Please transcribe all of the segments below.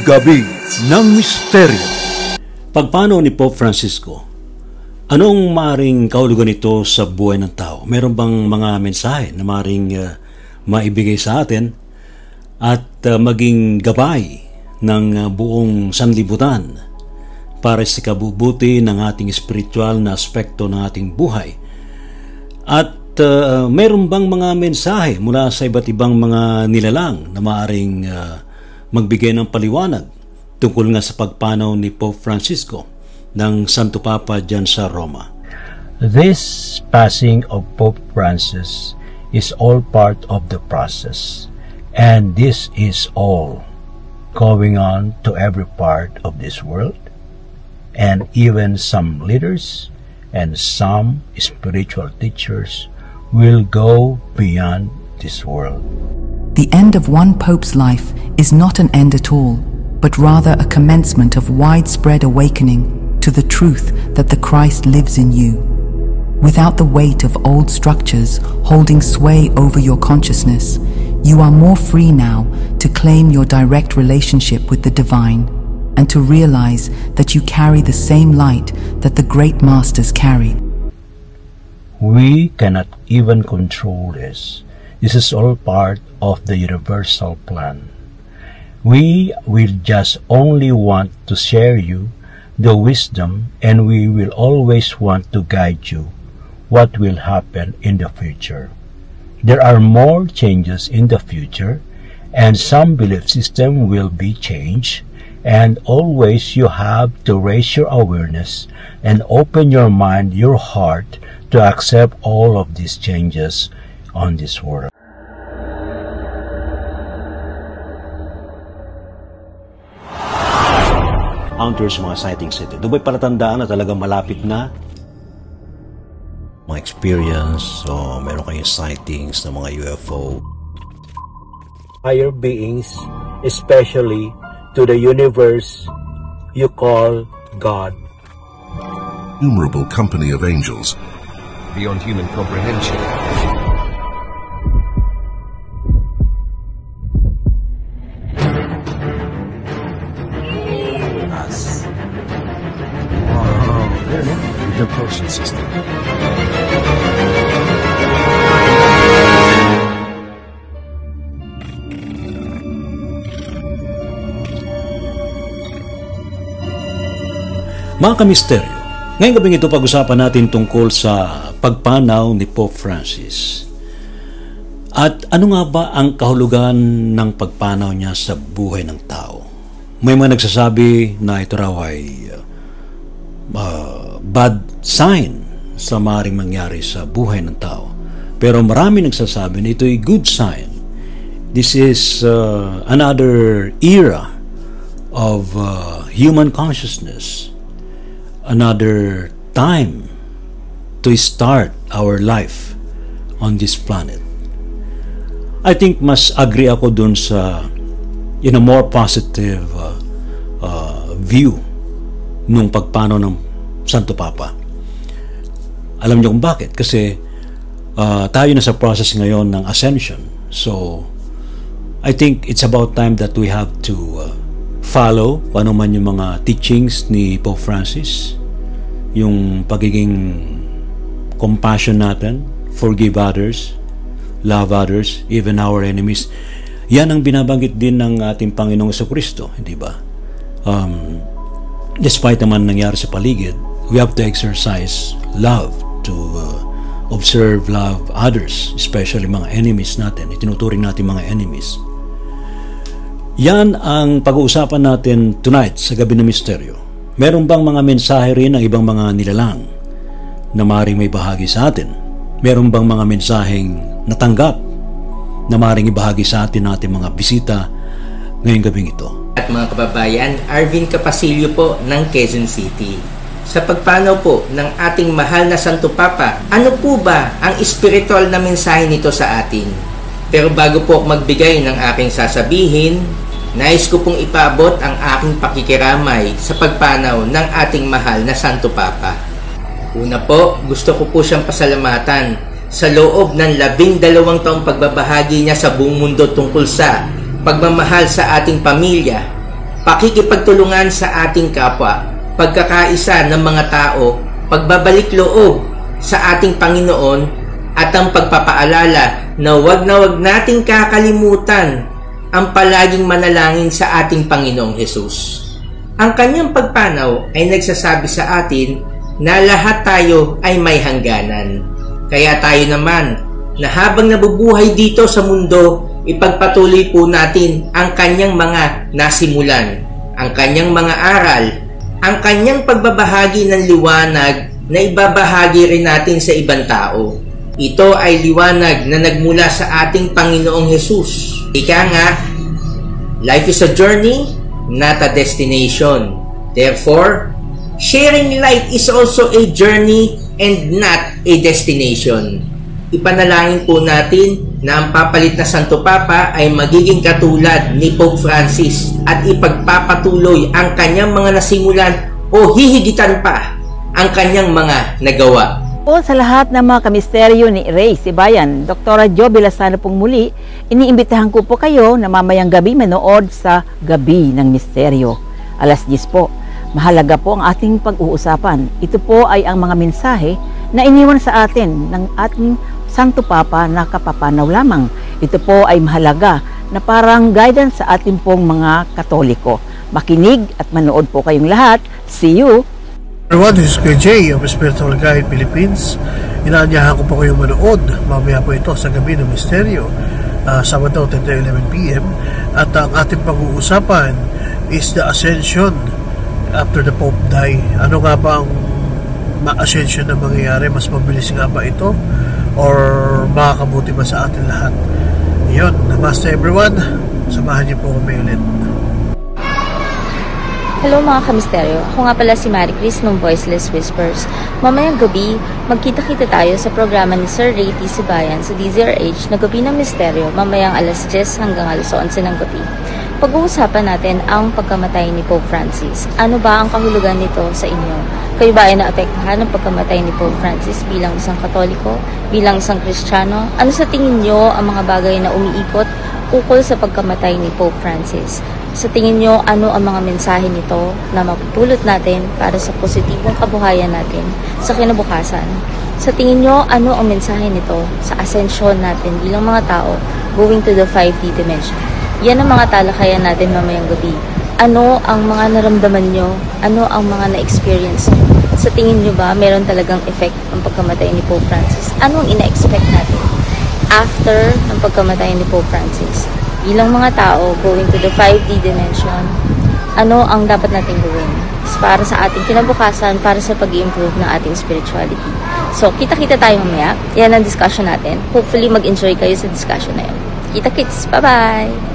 Gabi ng Misteryo. Pagpanaw ni Pope Francisco, anong maaaring kahulugan nito sa buhay ng tao? Meron bang mga mensahe na maaaring maibigay sa atin at maging gabay ng buong sanlibutan para sa kabubuti ng ating spiritual na aspekto ng ating buhay? At meron bang mga mensahe mula sa iba't ibang mga nilalang na maaaring magbigay ng paliwanag tungkol nga sa pagpanaw ni Pope Francisco ng Santo Papa dyan sa Roma? This passing of Pope Francis is all part of the process, and this is all going on to every part of this world, and even some leaders and some spiritual teachers will go beyond this world. The end of one pope's life is not an end at all, but rather a commencement of widespread awakening to the truth that the Christ lives in you. Without the weight of old structures holding sway over your consciousness, you are more free now to claim your direct relationship with the divine and to realize that you carry the same light that the great masters carried. We cannot even control this. This is all part of the universal plan. We will just only want to share you the wisdom, and we will always want to guide you what will happen in the future. There are more changes in the future, and some belief system will be changed, and always you have to raise your awareness and open your mind, your heart, to accept all of these changes on this world. Encounters mga sightings ito. Doon ba'y palatandaan na talagang malapit na mga experience o meron kayong sightings ng mga UFO? Higher beings, especially to the universe you call God. Innumerable company of angels beyond human comprehension. Us. Wow, the propulsion system. Mga kamisteryo, ngayong gabing ito pag-usapan natin tungkol sa pagpanaw ni Pope Francis. At ano nga ba ang kahulugan ng pagpanaw niya sa buhay ng tao? May mga nagsasabi na ito raw ay bad sign sa maaaring mangyari sa buhay ng tao. Pero marami nagsasabi na ito ay good sign. This is another era of human consciousness. Another time to start our life on this planet. I think mas agree ako dun sa in a more positive view nung pagpanaw ng Santo Papa. Alam niyo kung bakit? Kasi tayo na sa process ngayon ng ascension. So I think it's about time that we have to follow kung ano man yung mga teachings ni Pope Francis, yung pagiging compassion natin, forgive others, love others, even our enemies. Yan ang binabanggit din ng ating Panginoong Jesucristo, hindi ba? Despite naman nangyari sa paligid, we have to exercise love, to observe, love others, especially mga enemies natin. Itinuturing natin mga enemies. Yan ang pag-uusapan natin tonight sa Gabi ng Misteryo. Meron bang mga mensahe rin ng ibang mga nilalang na maaaring may bahagi sa atin? Meron bang mga mensaheng natanggap na maaaring ibahagi sa atin natin mga bisita ngayong gabing ito? At mga kababayan, Arvin Capasilio po ng Quezon City. Sa pagpanaw po ng ating mahal na Santo Papa, ano po ba ang espiritual na mensahe nito sa atin? Pero bago po magbigay ng aking sasabihin, nais ko pong ipaabot ang aking pakikiramay sa pagpanaw ng ating mahal na Santo Papa. Una po, gusto ko po siyang pasalamatan sa loob ng 12 taong pagbabahagi niya sa buong mundo tungkol sa pagmamahal sa ating pamilya, pakikipagtulungan sa ating kapwa, pagkakaisa ng mga tao, pagbabalik loob sa ating Panginoon, at ang pagpapaalala na wag nating kakalimutan ang palaging manalangin sa ating Panginoong Hesus. Ang kanyang pagpanaw ay nagsasabi sa atin na lahat tayo ay may hangganan. Kaya tayo naman na habang nabubuhay dito sa mundo, ipagpatuloy po natin ang kanyang mga nasimulan, ang kanyang mga aral, ang kanyang pagbabahagi ng liwanag na ibabahagi rin natin sa ibang tao. Ito ay liwanag na nagmula sa ating Panginoong Hesus. Ika nga, life is a journey, not a destination. Therefore, sharing light is also a journey and not a destination. Ipanalangin po natin na ang papalit na Santo Papa ay magiging katulad ni Pope Francis at ipagpapatuloy ang kanyang mga nasimulan o hihigitan pa ang kanyang mga nagawa. O sa lahat ng mga kamisteryo ni Ray Sibayan, Dr. Jo Vilasano pong muli, iniimbitahan ko po kayo na mamayang gabi manood sa Gabi ng Misteryo. Alas 10 po. Mahalaga po ang ating pag-uusapan. Ito po ay ang mga mensahe na iniwan sa atin ng ating Santo Papa na kapapanaw lamang. Ito po ay mahalaga na parang guidance sa ating pong mga Katoliko. Makinig at manood po kayong lahat. See you! Everyone, this is Kuya Jay of Spiritual Guide Philippines. Inaanyahan ko po kayong manood. Mamaya po ito sa Gabi ng Misteryo, Sabado 10-11 p.m. At ang ating pag-uusapan is the Ascension after the Pope die. Ano nga ba ang ma-ascension na mangyayari? Mas mabilis nga ba ito? Or makakabuti ba sa atin lahat? Yun, namaste everyone. Samahan niyo po kami ulit. Hello mga kamisteryo, ako nga pala si Marie Chris ng Voiceless Whispers. Mamayang gabi, magkita-kita tayo sa programa ni Sir Ray T. Sibayan sa DZRH na Gabi ng Misteryo, mamayang alas 10 hanggang alas 11 ng gabi. Pag-uusapan natin ang pagkamatay ni Pope Francis. Ano ba ang kahulugan nito sa inyo? Kayo ba ay naapektuhan ng pagkamatay ni Pope Francis bilang isang Katoliko, bilang isang Kristiyano? Ano sa tingin nyo ang mga bagay na umiikot ukol sa pagkamatay ni Pope Francis? Sa tingin nyo, ano ang mga mensahe nito na mapupulot natin para sa positibong kabuhayan natin sa kinabukasan? Sa tingin nyo, ano ang mensahe nito sa ascension natin bilang mga tao going to the 5D dimension? Yan ang mga talakayan natin mamayang gabi. Ano ang mga naramdaman nyo? Ano ang mga na-experience nyo? Sa tingin nyo ba, meron talagang effect ang pagkamatay ni Pope Francis? Ano ang ina-expect natin after ng pagkamatay ni Pope Francis? Bilang mga tao going to the 5D dimension, ano ang dapat natin gawin? Para sa ating kinabukasan, para sa pag-i-improve ng ating spirituality. So, kita-kita tayo mamaya. Yan ang discussion natin. Hopefully, mag-enjoy kayo sa discussion na yun. Kita-kits! Bye-bye!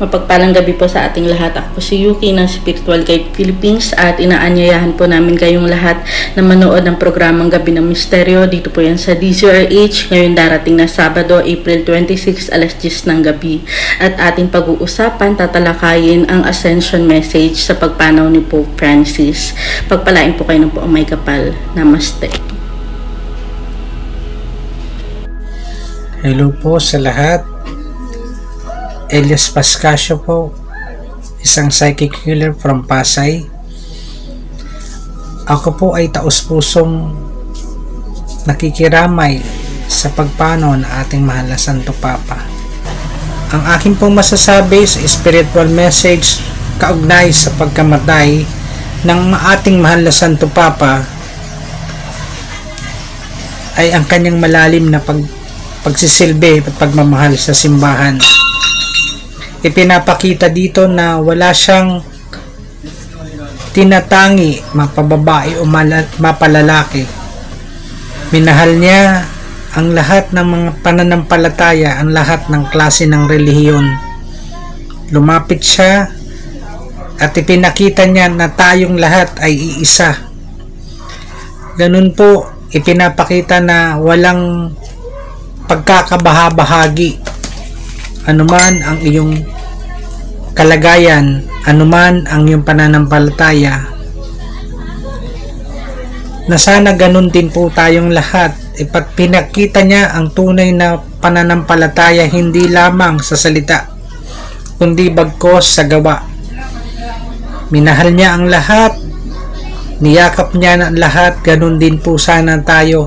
Mapagpalang gabi po sa ating lahat. Ako po si Yuki ng Spiritual Guide Philippines at inaanyayahan po namin kayong lahat na manood ng programang Gabi ng Misteryo. Dito po yan sa DZRH ngayon darating na Sabado, April 26, alas 10 ng gabi. At ating pag-uusapan, tatalakayin ang Ascension message sa pagpanaw ni Pope Francis. Pagpalain po kayo ng po ang may kapal. Namaste. Hello po sa lahat. Elias Pascasio po, isang psychic healer from Pasay. Ako po ay taus-pusong nakikiramay sa pagpanaw ng ating mahal na Santo Papa. Ang aking pong masasabi sa spiritual message kaugnay sa pagkamatay ng ating mahal na Santo Papa ay ang kanyang malalim na pagsisilbi at pagmamahal sa simbahan. Ipinapakita dito na wala siyang tinatangi, mapababae o mapalalaki. Minahal niya ang lahat ng mga pananampalataya, ang lahat ng klase ng relihiyon. Lumapit siya at ipinakita niya na tayong lahat ay iisa. Ganun po, ipinapakita na walang pagkakabahabahagi. Anuman ang iyong kalagayan, anuman ang iyong pananampalataya, na sana ganun din po tayong lahat. Pinakita niya ang tunay na pananampalataya hindi lamang sa salita, kundi bagkos sa gawa. Minahal niya ang lahat. Niyakap niya ang lahat. Ganun din po sana tayo.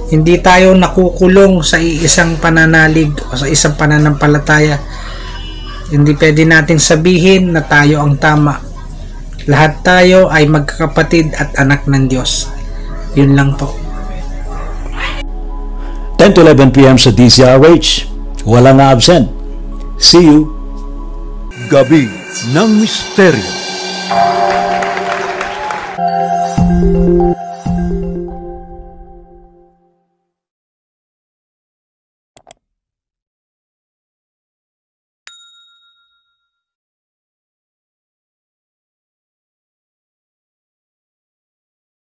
Hindi tayo nakukulong sa isang pananalig o sa isang pananampalataya. Hindi pwede nating sabihin na tayo ang tama. Lahat tayo ay magkakapatid at anak ng Diyos. Yun lang po. 10 to 11 p.m. sa DZRH. Walang absent. See you. Gabi ng Misteryo.